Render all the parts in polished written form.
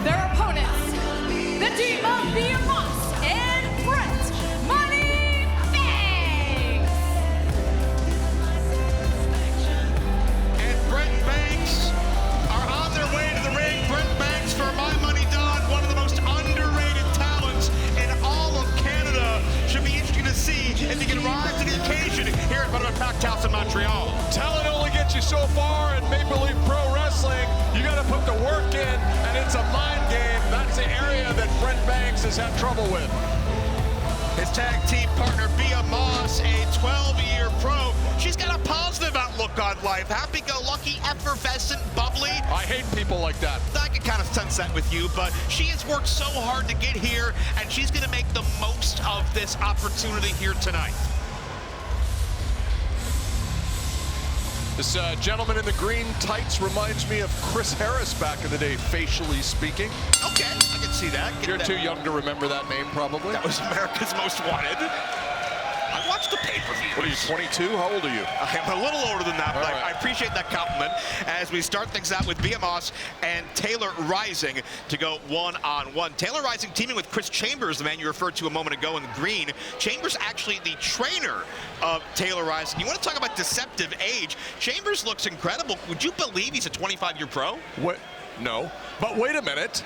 Their opponents, the team of Beaa and Brent Money Banks. And Brent Banks are on their way to the ring. Brent Banks, for my money, done one of the most underrated talents in all of Canada. Should be interesting to see if he can rise to the occasion here at front of a packed house in Montreal. Talent only gets you so far in Maple Leaf Pro Wrestling. You got to put the work in, and it's a mind game. That's the area that Brent Banks has had trouble with. His tag team partner, Beaa, a 12-year pro. She's got a positive outlook on life. Happy-go-lucky, effervescent, bubbly. I hate people like that. I can kind of sense that with you, but she has worked so hard to get here, and she's going to make the most of this opportunity here tonight. This gentleman in the green tights reminds me of Chris Harris back in the day, facially speaking. Okay, I can see that. You're too young to remember that name, probably. That was America's Most Wanted. I watched the pay-per-view. What are you, 22? How old are you? I'm a little older than that, but right. I appreciate that compliment as we start things out with Beaa and Taylor Rising to go one-on-one. Taylor Rising teaming with Kris Chambers, the man you referred to a moment ago in the green. Chambers actually the trainer of Taylor Rising. You want to talk about deceptive age? Chambers looks incredible. Would you believe he's a 25-year pro? What? No. But wait a minute.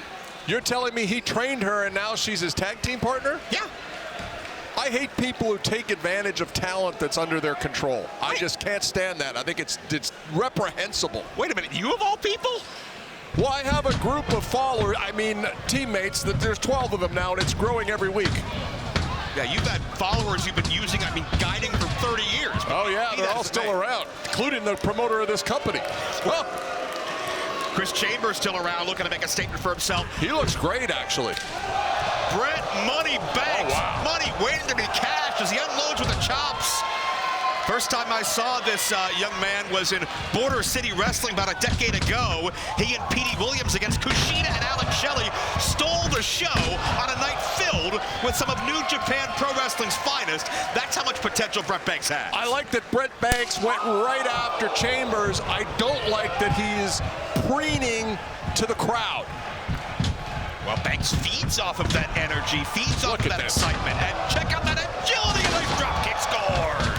You're telling me he trained her and now she's his tag team partner? Yeah. I hate people who take advantage of talent that's under their control. I just can't stand that. I think it's reprehensible. Wait a minute, you of all people? Well, I have a group of followers, teammates, that there's 12 of them now, and it's growing every week. Yeah, you've had followers you've been using, guiding for 30 years. Oh, yeah, they're all still around, including the promoter of this company. Well, Kris Chambers still around, looking to make a statement for himself. He looks great, actually. Brent Money Banks. Oh, wow. Money waiting to be cashed as he unloads with the chops. First time I saw this young man was in Border City Wrestling about a decade ago. He and Petey Williams against Kushida and Alex Shelley stole the show on a night filled with some of New Japan Pro Wrestling's finest. That's how much potential Brent Banks has. I like that Brent Banks went right after Chambers. I don't like that he's preening to the crowd. Well, Banks feeds off of that energy, feeds off of that excitement. And check out that agility and those drop kick scores.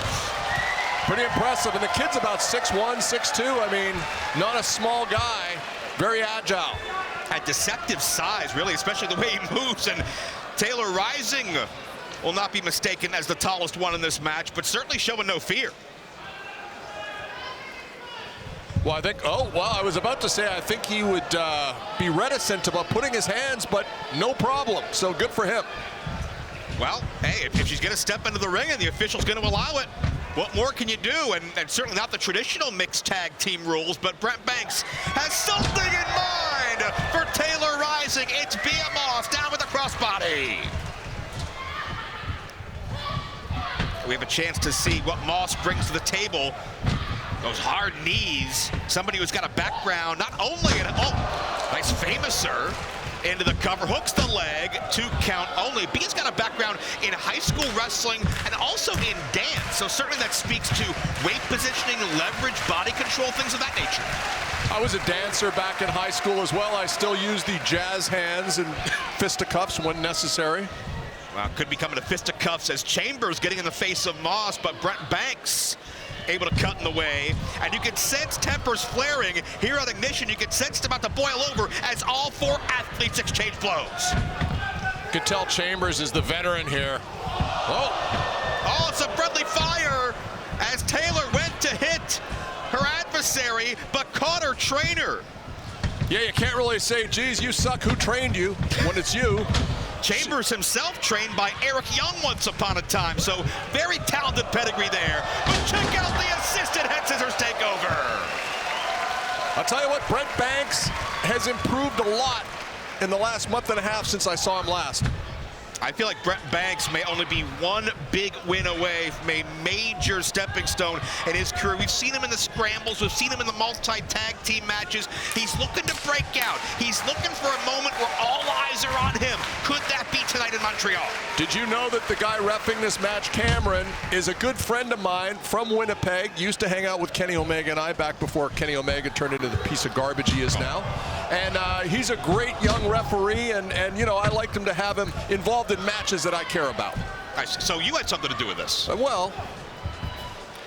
Pretty impressive. And the kid's about 6'1", 6'2". Not a small guy. Very agile. At deceptive size, really, especially the way he moves. And Taylor Rising will not be mistaken as the tallest one in this match, but certainly showing no fear. Well, I was about to say I think he would be reticent about putting his hands, but no problem. So good for him. Well, hey, if she's going to step into the ring and the official's going to allow it, what more can you do? And certainly not the traditional mixed tag team rules, but Brent Banks has something in mind for Taylor Rising. It's Beaa down with the crossbody. We have a chance to see what Moss brings to the table. Those hard knees. Somebody who's got a background, not only in, nice famouser into the cover, hooks the leg, 2 count only. Bea's got a background in high school wrestling and also in dance. So certainly that speaks to weight positioning, leverage, body control, things of that nature. I was a dancer back in high school as well. I still use the jazz hands and fisticuffs when necessary. Well, could be coming to fisticuffs as Chambers getting in the face of Moss, but Brent Banks able to cut in the way, and you can sense tempers flaring here on Ignition. You can sense it's about to boil over as all 4 athletes exchange blows. You could tell Chambers is the veteran here. Oh, it's a friendly fire as Taylor went to hit her adversary, but caught her trainer. Yeah, you can't really say, geez, you suck, who trained you, when it's you. Chambers himself trained by Eric Young once upon a time, so very talented pedigree there. But check out the assisted head scissors takeover. I'll tell you what, Brent Banks has improved a lot in the last month and a half since I saw him last. I feel like Brent Banks may only be one big win away from a major stepping stone in his career. We've seen him in the scrambles. We've seen him in the multi-tag team matches. He's looking to break out. He's looking for a moment where all eyes are on him. Could that be tonight in Montreal? Did you know that the guy reffing this match, Cameron, is a good friend of mine from Winnipeg? Used to hang out with Kenny Omega and I back before Kenny Omega turned into the piece of garbage he is now. And he's a great young referee, and you know, I liked him to have him involved in matches that I care about. So you had something to do with this? Well,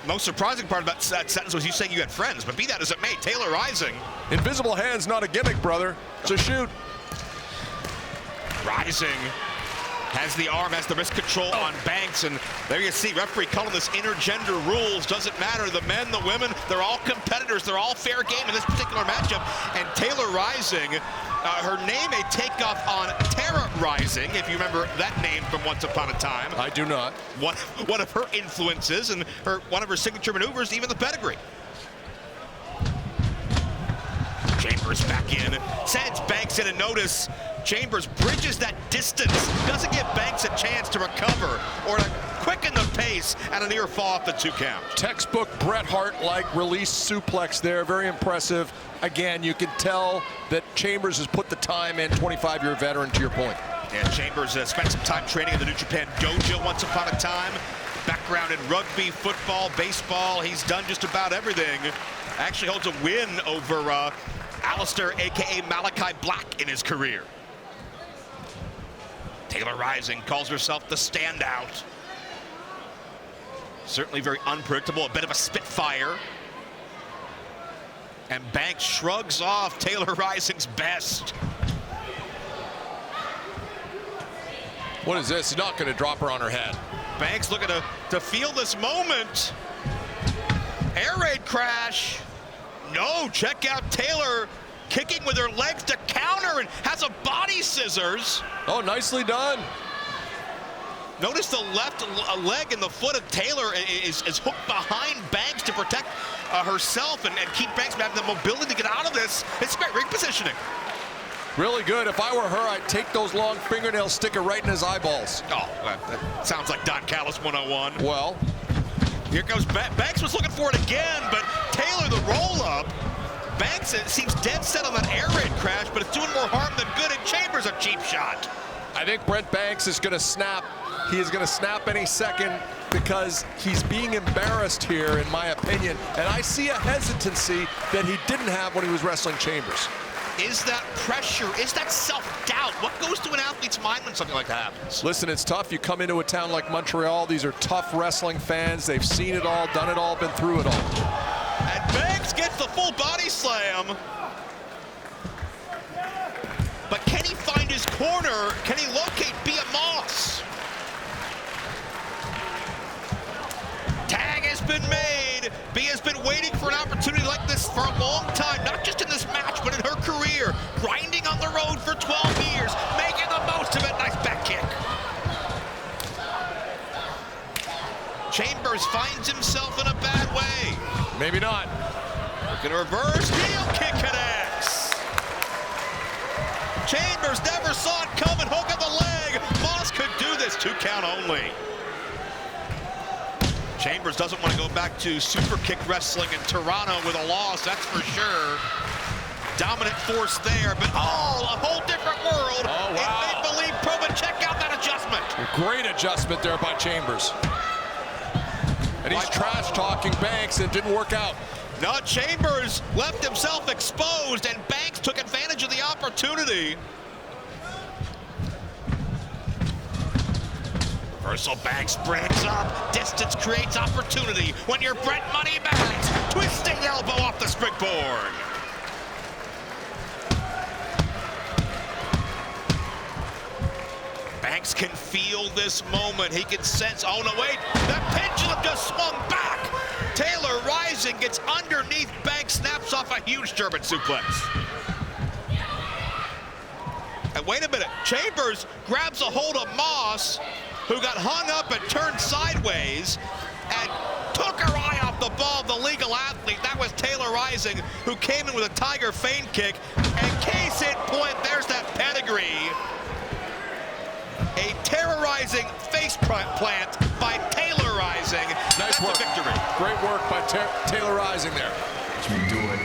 most surprising part about that sentence was you saying you had friends, but be that as it may, Taylor Rising. Invisible hand's not a gimmick, brother. It's a shoot. Rising has the arm, has the wrist control on Banks, and there you see referee calling this intergender rules. Doesn't matter, the men, the women, they're all competitors, they're all fair game in this particular matchup. And Taylor Rising, her name a takeoff on Tara Rising, if you remember that name from Once Upon a Time. I do not. One of her influences and one of her signature maneuvers, even the pedigree. Chambers back in, sends Banks in, and notice Chambers bridges that distance, doesn't give Banks a chance to recover or to quicken the pace at a near fall off the 2 count. Textbook Bret Hart-like release suplex there, very impressive. Again, you can tell that Chambers has put the time in, 25-year veteran, to your point. And Chambers spent some time training in the New Japan Dojo once upon a time. Background in rugby, football, baseball, he's done just about everything. Actually holds a win over Alistair, aka Malachi Black, in his career. Taylor Rising calls herself the standout. Certainly very unpredictable, a bit of a spitfire. And Banks shrugs off Taylor Rising's best. What is this? He's not going to drop her on her head. Banks looking to feel this moment. Air raid crash. No, check out Taylor kicking with her legs to counter and has a body scissors. Oh, nicely done. Notice the left leg and the foot of Taylor is hooked behind Banks to protect herself and keep Banks having the mobility to get out of this. It's great ring positioning. Really good. If I were her, I'd take those long fingernails, stick it right in his eyeballs. Oh, that sounds like Don Callis 101. Well, here goes Banks was looking for it again, but Taylor the roll-up. Banks seems dead set on that air raid crash, but it's doing more harm than good, and Chambers a cheap shot. I think Brent Banks is going to snap. He is going to snap any second because he's being embarrassed here, in my opinion. And I see a hesitancy that he didn't have when he was wrestling Chambers. Is that pressure? Is that self-doubt? What goes to an athlete's mind when something like that happens? Listen, it's tough. You come into a town like Montreal. These are tough wrestling fans. They've seen it all, done it all, been through it all. And Banks gets the full body slam. But can he find his corner? Can he locate Beaa? Tag has been made. Bea's been waiting for an opportunity like this for a long time, not just in this match, but in her career. Grinding on the road for 12 years, making the most of it. Nice back kick. Chambers finds himself in a bad way. Maybe not. Looking to reverse, heel kick connects. Chambers never saw it coming, hook of the leg. Moss could do this, 2 count only. Chambers doesn't want to go back to super kick wrestling in Toronto with a loss, that's for sure. Dominant force there, but a whole different world. Oh, wow. In make-believe pro, but check out that adjustment. Great adjustment there by Chambers. And he's trash-talking Banks, and it didn't work out. No, Chambers left himself exposed, and Banks took advantage of the opportunity. Reversal, Banks brings up. Distance creates opportunity when you're Brent Money Banks. Twisting elbow off the springboard. Banks can feel this moment. He can sense, oh no, wait, that pendulum just swung back. Taylor Rising gets underneath Banks, snaps off a huge German suplex. And wait a minute, Chambers grabs a hold of Moss, who got hung up and turned sideways, and took her eye off the ball of the legal athlete. That was Taylor Rising, who came in with a tiger feint kick. And case in point, there's that pedigree. A terrorizing face plant by Taylor Rising. Nice work. Victory. Great work by Taylor Rising there. Do it.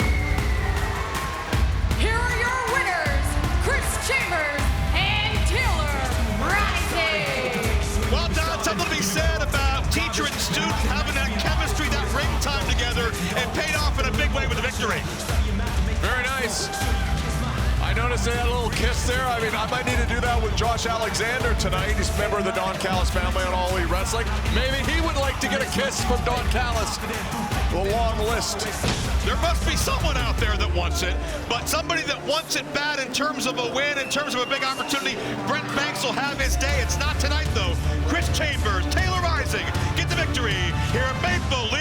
Here are your winners, Kris Chambers and Taylor Rising. Well, Don, something to be said about teacher and student having that chemistry, that ring time together, and paid off in a big way with a victory. Very nice. I noticed they had a little kiss there. I mean, I might need to do that with Josh Alexander tonight. He's a member of the Don Callis family on All Elite Wrestling. Maybe he would like to get a kiss from Don Callis. A long list. There must be someone out there that wants it, but somebody that wants it bad in terms of a win, in terms of a big opportunity. Brent Banks will have his day. It's not tonight, though. Kris Chambers, Taylor Rising get the victory here at Maple Leaf.